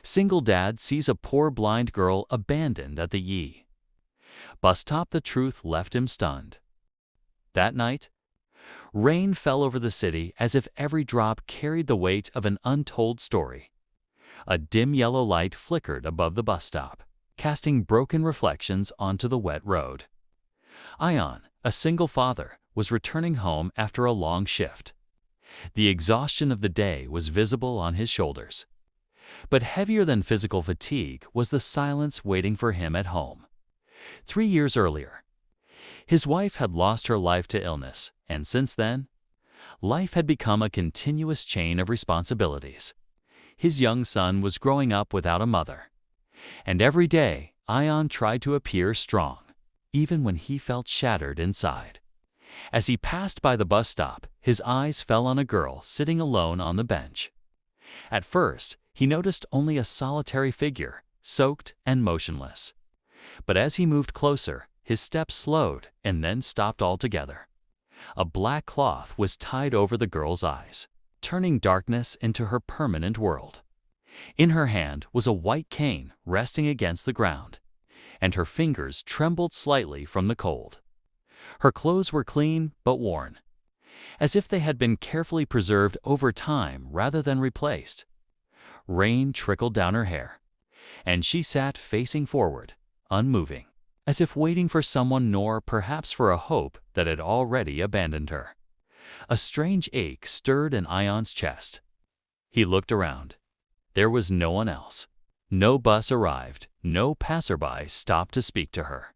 Single dad sees a poor blind girl abandoned at the bus stop. The truth left him stunned. That night, rain fell over the city as if every drop carried the weight of an untold story. A dim yellow light flickered above the bus stop, casting broken reflections onto the wet road. Ion, a single father, was returning home after a long shift. The exhaustion of the day was visible on his shoulders. But heavier than physical fatigue was the silence waiting for him at home. 3 years earlier, his wife had lost her life to illness, and since then, life had become a continuous chain of responsibilities. His young son was growing up without a mother. And every day, Ion tried to appear strong, even when he felt shattered inside. As he passed by the bus stop, his eyes fell on a girl sitting alone on the bench. At first, he noticed only a solitary figure, soaked and motionless. But as he moved closer, his steps slowed and then stopped altogether. A black cloth was tied over the girl's eyes, turning darkness into her permanent world. In her hand was a white cane resting against the ground, and her fingers trembled slightly from the cold. Her clothes were clean but worn, as if they had been carefully preserved over time rather than replaced. Rain trickled down her hair, and she sat facing forward, unmoving, as if waiting for someone nor perhaps for a hope that had already abandoned her. A strange ache stirred in Ion's chest. He looked around. There was no one else. No bus arrived, no passerby stopped to speak to her.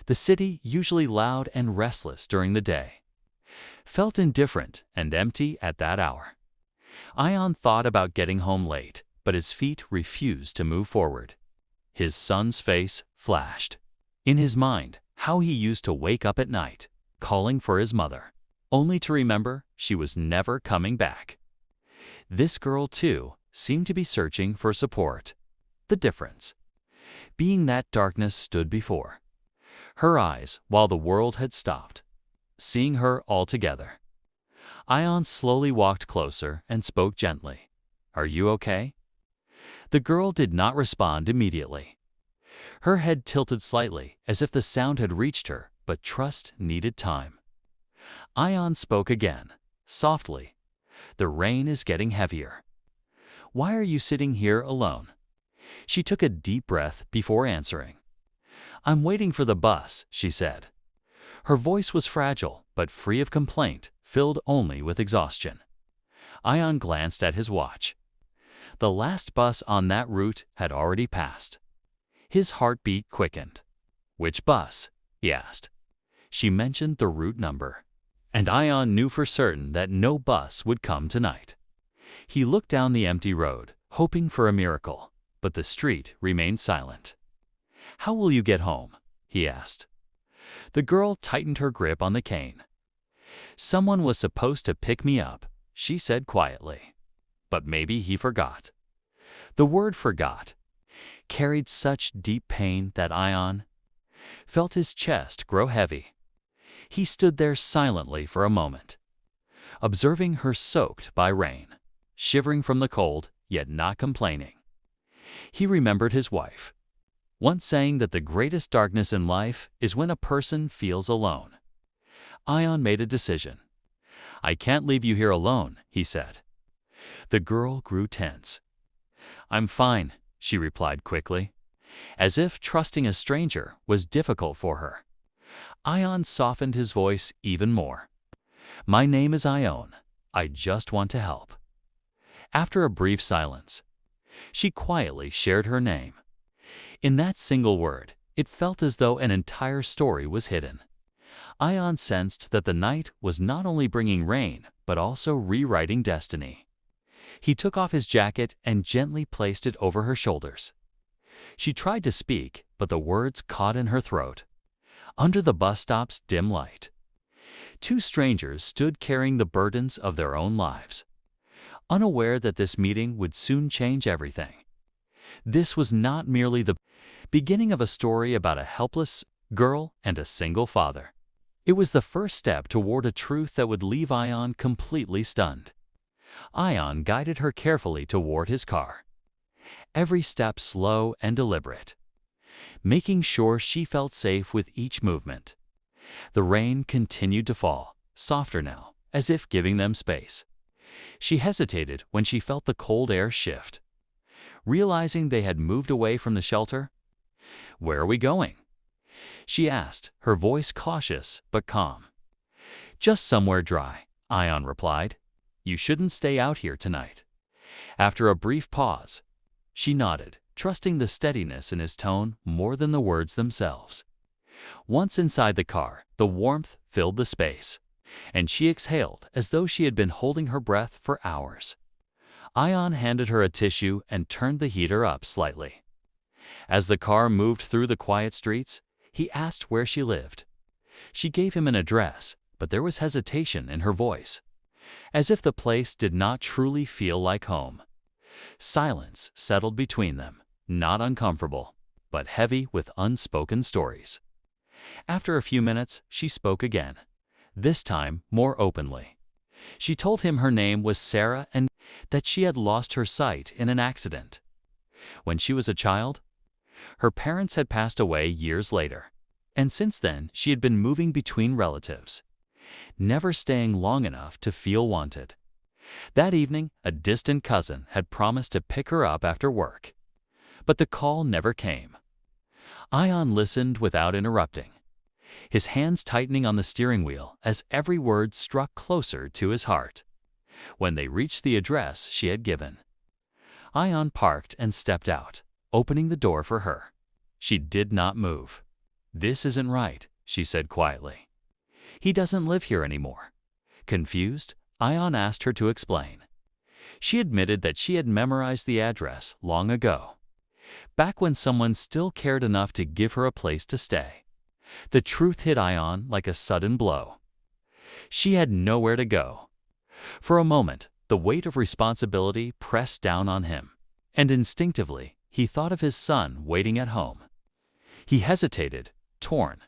The city, usually loud and restless during the day, felt indifferent and empty at that hour. Ion thought about getting home late, but his feet refused to move forward. His son's face flashed. In his mind, how he used to wake up at night, calling for his mother, only to remember she was never coming back. This girl, too, seemed to be searching for support. The difference being that darkness stood before her eyes while the world had stopped, seeing her altogether. Ion slowly walked closer and spoke gently. "Are you okay?" The girl did not respond immediately. Her head tilted slightly as if the sound had reached her, but trust needed time. Ion spoke again, softly. "The rain is getting heavier. Why are you sitting here alone?" She took a deep breath before answering. "I'm waiting for the bus," she said. Her voice was fragile, but free of complaint, filled only with exhaustion. Ion glanced at his watch. The last bus on that route had already passed. His heartbeat quickened. "Which bus?" he asked. She mentioned the route number, and Ion knew for certain that no bus would come tonight. He looked down the empty road, hoping for a miracle, but the street remained silent. "How will you get home?" he asked. The girl tightened her grip on the cane. "Someone was supposed to pick me up," she said quietly. But maybe he forgot. The word "forgot" carried such deep pain that Ion felt his chest grow heavy. He stood there silently for a moment, observing her soaked by rain, shivering from the cold, yet not complaining. He remembered his wife, once saying that the greatest darkness in life is when a person feels alone. Ion made a decision. "I can't leave you here alone," he said. The girl grew tense. "I'm fine," she replied quickly, as if trusting a stranger was difficult for her. Ion softened his voice even more. "My name is Ione. I just want to help." After a brief silence, she quietly shared her name. In that single word, it felt as though an entire story was hidden. Ion sensed that the night was not only bringing rain, but also rewriting destiny. He took off his jacket and gently placed it over her shoulders. She tried to speak, but the words caught in her throat. Under the bus stop's dim light, two strangers stood carrying the burdens of their own lives, unaware that this meeting would soon change everything. This was not merely the beginning of a story about a helpless girl and a single father. It was the first step toward a truth that would leave Ion completely stunned. Ion guided her carefully toward his car. every step slow and deliberate, making sure she felt safe with each movement. The rain continued to fall, softer now, as if giving them space. She hesitated when she felt the cold air shift. Realizing they had moved away from the shelter, "Where are we going?" she asked, her voice cautious but calm. "Just somewhere dry," Ion replied. "You shouldn't stay out here tonight." After a brief pause, she nodded, trusting the steadiness in his tone more than the words themselves. Once inside the car, the warmth filled the space, and she exhaled as though she had been holding her breath for hours. Ion handed her a tissue and turned the heater up slightly. As the car moved through the quiet streets, he asked where she lived. She gave him an address, but there was hesitation in her voice, as if the place did not truly feel like home. Silence settled between them, not uncomfortable, but heavy with unspoken stories. After a few minutes, she spoke again, this time more openly. She told him her name was Sarah and that she had lost her sight in an accident. When she was a child, her parents had passed away years later, and since then she had been moving between relatives, never staying long enough to feel wanted. That evening, a distant cousin had promised to pick her up after work, but the call never came. Ion listened without interrupting, his hands tightening on the steering wheel as every word struck closer to his heart. When they reached the address she had given, Ion parked and stepped out, opening the door for her. She did not move. "This isn't right," she said quietly. "He doesn't live here anymore." Confused, Ion asked her to explain. She admitted that she had memorized the address long ago, back when someone still cared enough to give her a place to stay. The truth hit Ion like a sudden blow. She had nowhere to go. For a moment, the weight of responsibility pressed down on him, and instinctively, he thought of his son waiting at home. He hesitated, torn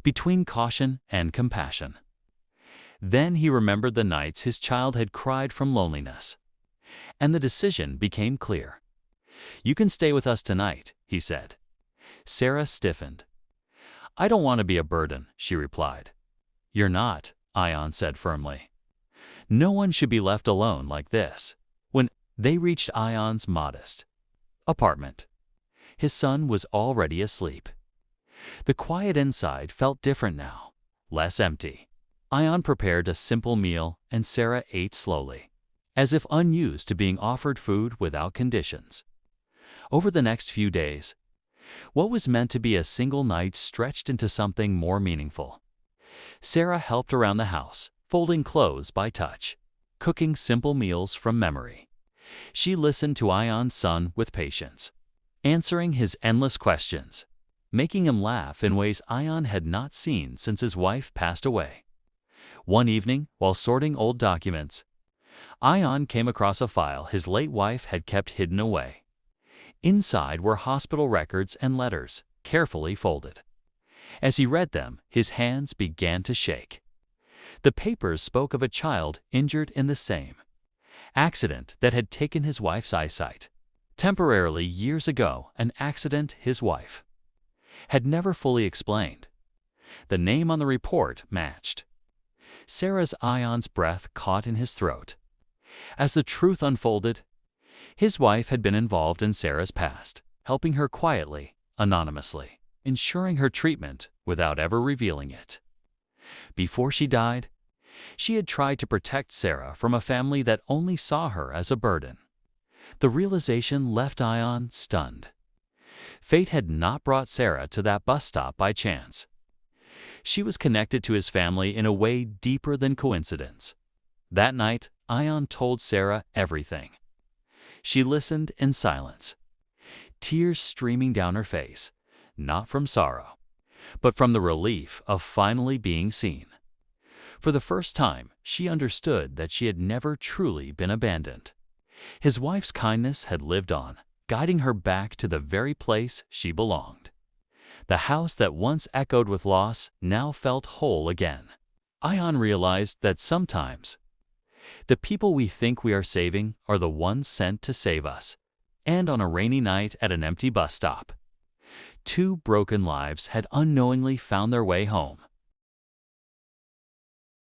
between caution and compassion. Then he remembered the nights his child had cried from loneliness, and the decision became clear. "You can stay with us tonight," he said. Sarah stiffened. "I don't want to be a burden," she replied. "You're not," Ion said firmly. "No one should be left alone like this." When they reached Ion's modest apartment, his son was already asleep. The quiet inside felt different now, less empty. Ion prepared a simple meal and Sarah ate slowly, as if unused to being offered food without conditions. Over the next few days, what was meant to be a single night stretched into something more meaningful. Sarah helped around the house, folding clothes by touch, cooking simple meals from memory. She listened to Ion's son with patience, answering his endless questions, making him laugh in ways Ion had not seen since his wife passed away. One evening, while sorting old documents, Ion came across a file his late wife had kept hidden away. Inside were hospital records and letters, carefully folded. As he read them, his hands began to shake. The papers spoke of a child injured in the same accident that had taken his wife's eyesight. Temporarily years ago, an accident his wife had never fully explained. The name on the report matched. Sarah's Ion's breath caught in his throat. As the truth unfolded, his wife had been involved in Sarah's past, helping her quietly, anonymously, ensuring her treatment without ever revealing it. Before she died, she had tried to protect Sarah from a family that only saw her as a burden. The realization left Ion stunned. Fate had not brought Sarah to that bus stop by chance. She was connected to his family in a way deeper than coincidence. That night, Ion told Sarah everything. She listened in silence, tears streaming down her face, not from sorrow, but from the relief of finally being seen. For the first time, she understood that she had never truly been abandoned. His wife's kindness had lived on, guiding her back to the very place she belonged. The house that once echoed with loss now felt whole again. Ion realized that sometimes the people we think we are saving are the ones sent to save us, and on a rainy night at an empty bus stop. Two broken lives had unknowingly found their way home.